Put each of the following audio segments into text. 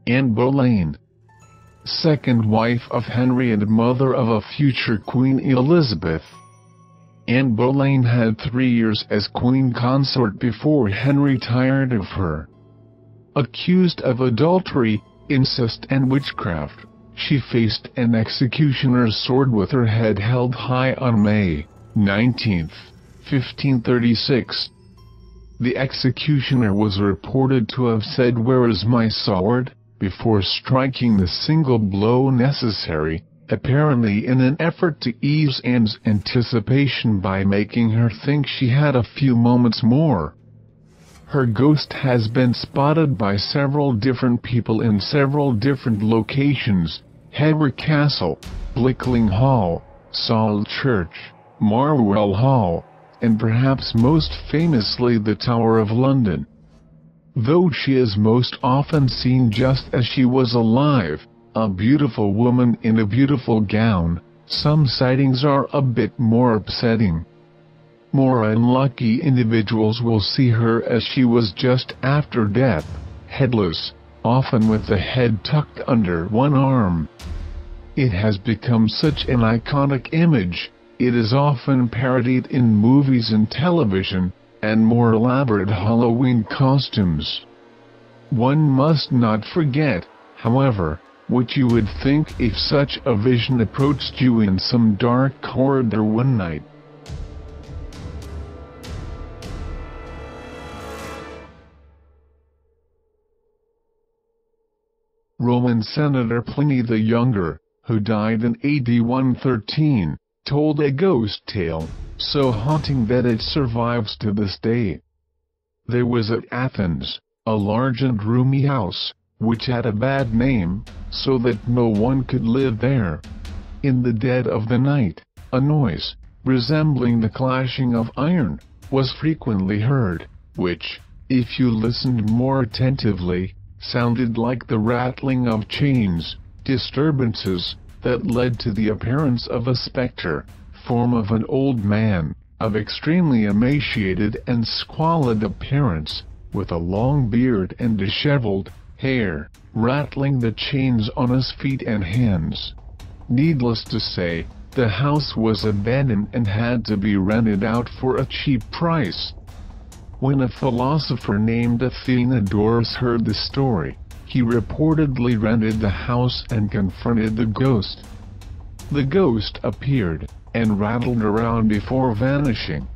Anne Boleyn, second wife of Henry and mother of a future Queen Elizabeth. Anne Boleyn had 3 years as queen consort before Henry tired of her. Accused of adultery, incest and witchcraft, she faced an executioner's sword with her head held high on May 19, 1536. The executioner was reported to have said, "Where is my sword?" before striking the single blow necessary, apparently in an effort to ease Anne's anticipation by making her think she had a few moments more. Her ghost has been spotted by several different people in several different locations: Hever Castle, Blickling Hall, Saul Church, Marwell Hall, and perhaps most famously the Tower of London. Though she is most often seen just as she was alive, a beautiful woman in a beautiful gown, some sightings are a bit more upsetting. More unlucky individuals will see her as she was just after death, headless, often with the head tucked under one arm. It has become such an iconic image, it is often parodied in movies and television, and more elaborate Halloween costumes. One must not forget, however, what you would think if such a vision approached you in some dark corridor one night. Roman Senator Pliny the Younger, who died in AD 113, told a ghost tale, so haunting that it survives to this day. There was at Athens a large and roomy house, which had a bad name, so that no one could live there. In the dead of the night, a noise, resembling the clashing of iron, was frequently heard, which, if you listened more attentively, sounded like the rattling of chains, disturbances, that led to the appearance of a specter, form of an old man, of extremely emaciated and squalid appearance, with a long beard and disheveled hair, rattling the chains on his feet and hands. Needless to say, the house was abandoned and had to be rented out for a cheap price. When a philosopher named Athenodorus heard the story, he reportedly rented the house and confronted the ghost. The ghost appeared, and rattled around before vanishing.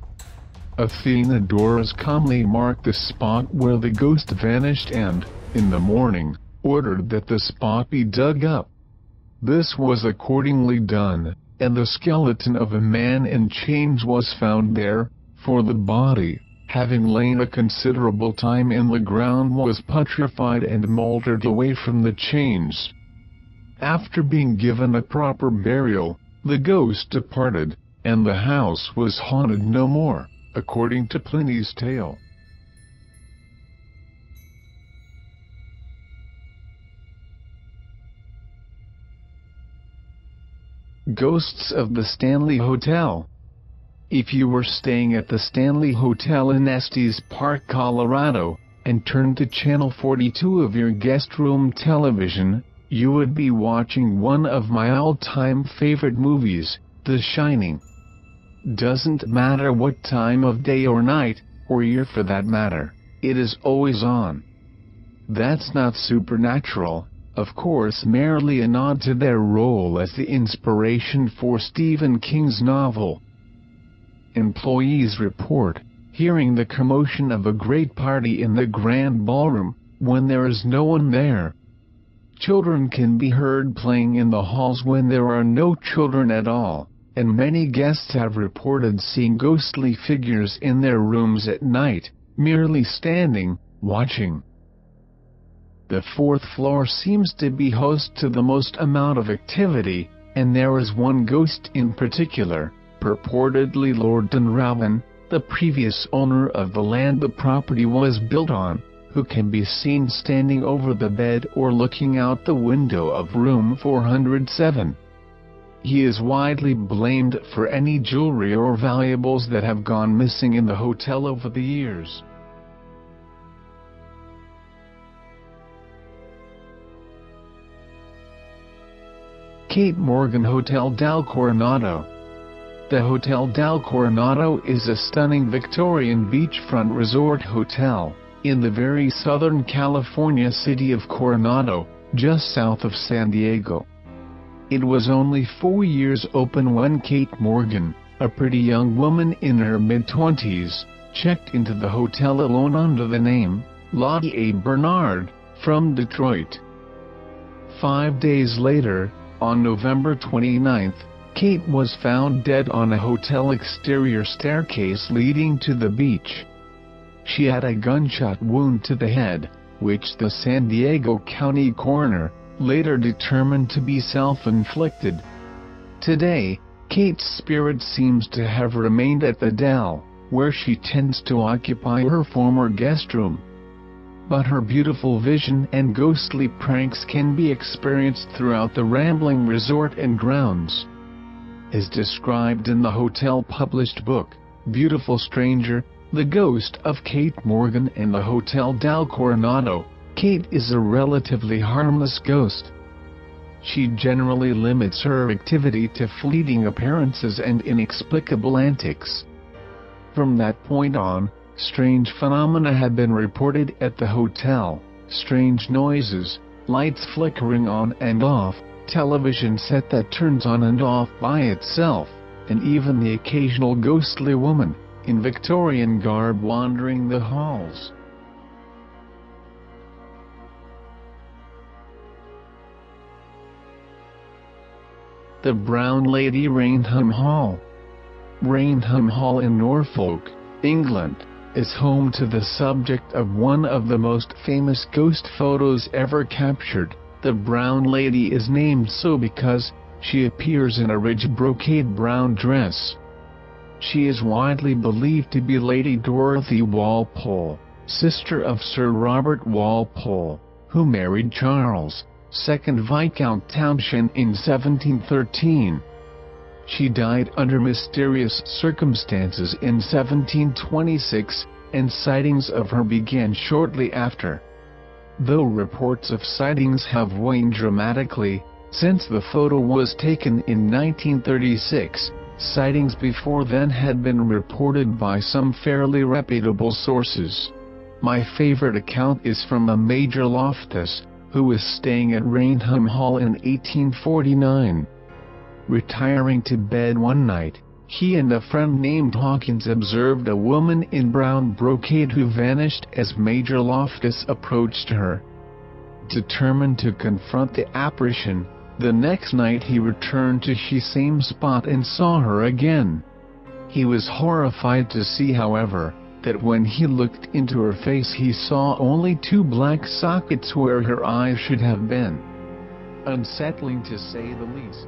Athenodorus calmly marked the spot where the ghost vanished and, in the morning, ordered that the spot be dug up. This was accordingly done, and the skeleton of a man in chains was found there, for the body, having lain a considerable time in the ground, was putrefied and mouldered away from the chains. After being given a proper burial, the ghost departed, and the house was haunted no more, according to Pliny's tale. Ghosts of the Stanley Hotel. If you were staying at the Stanley Hotel in Estes Park, Colorado, and turned to channel 42 of your guest room television, you would be watching one of my all-time favorite movies, The Shining. Doesn't matter what time of day or night, or year for that matter, it is always on. That's not supernatural, of course, merely a nod to their role as the inspiration for Stephen King's novel. Employees report hearing the commotion of a great party in the grand ballroom, when there is no one there. Children can be heard playing in the halls when there are no children at all, and many guests have reported seeing ghostly figures in their rooms at night, merely standing, watching. The fourth floor seems to be host to the most amount of activity, and there is one ghost in particular, purportedly Lord Dunraven, the previous owner of the land the property was built on, who can be seen standing over the bed or looking out the window of room 407. He is widely blamed for any jewelry or valuables that have gone missing in the hotel over the years. Kate Morgan Hotel del Coronado. The Hotel del Coronado is a stunning Victorian beachfront resort hotel in the very southern California city of Coronado, just south of San Diego. It was only 4 years open when Kate Morgan, a pretty young woman in her mid-20s, checked into the hotel alone under the name Lottie A. Bernard, from Detroit. 5 days later, on November 29, Kate was found dead on a hotel exterior staircase leading to the beach. She had a gunshot wound to the head, which the San Diego County coroner later determined to be self-inflicted. Today, Kate's spirit seems to have remained at the Del, where she tends to occupy her former guest room. But her beautiful vision and ghostly pranks can be experienced throughout the rambling resort and grounds. As described in the hotel published book, Beautiful Stranger, The Ghost of Kate Morgan and the Hotel del Coronado, Kate is a relatively harmless ghost. She generally limits her activity to fleeting appearances and inexplicable antics. From that point on, strange phenomena have been reported at the hotel: strange noises, lights flickering on and off, television set that turns on and off by itself, and even the occasional ghostly woman in Victorian garb wandering the halls. The Brown Lady Rainham Hall. Rainham Hall in Norfolk, England, is home to the subject of one of the most famous ghost photos ever captured. The Brown Lady is named so because she appears in a rich brocade brown dress. She is widely believed to be Lady Dorothy Walpole, sister of Sir Robert Walpole, who married Charles, 2nd Viscount Townshend in 1713. She died under mysterious circumstances in 1726, and sightings of her began shortly after. Though reports of sightings have waned dramatically since the photo was taken in 1936, sightings before then had been reported by some fairly reputable sources. My favorite account is from a Major Loftus, who was staying at Rainham Hall in 1849. Retiring to bed one night, he and a friend named Hawkins observed a woman in brown brocade who vanished as Major Loftus approached her. Determined to confront the apparition, the next night he returned to the same spot and saw her again. He was horrified to see, however, that when he looked into her face he saw only 2 black sockets where her eyes should have been. Unsettling to say the least.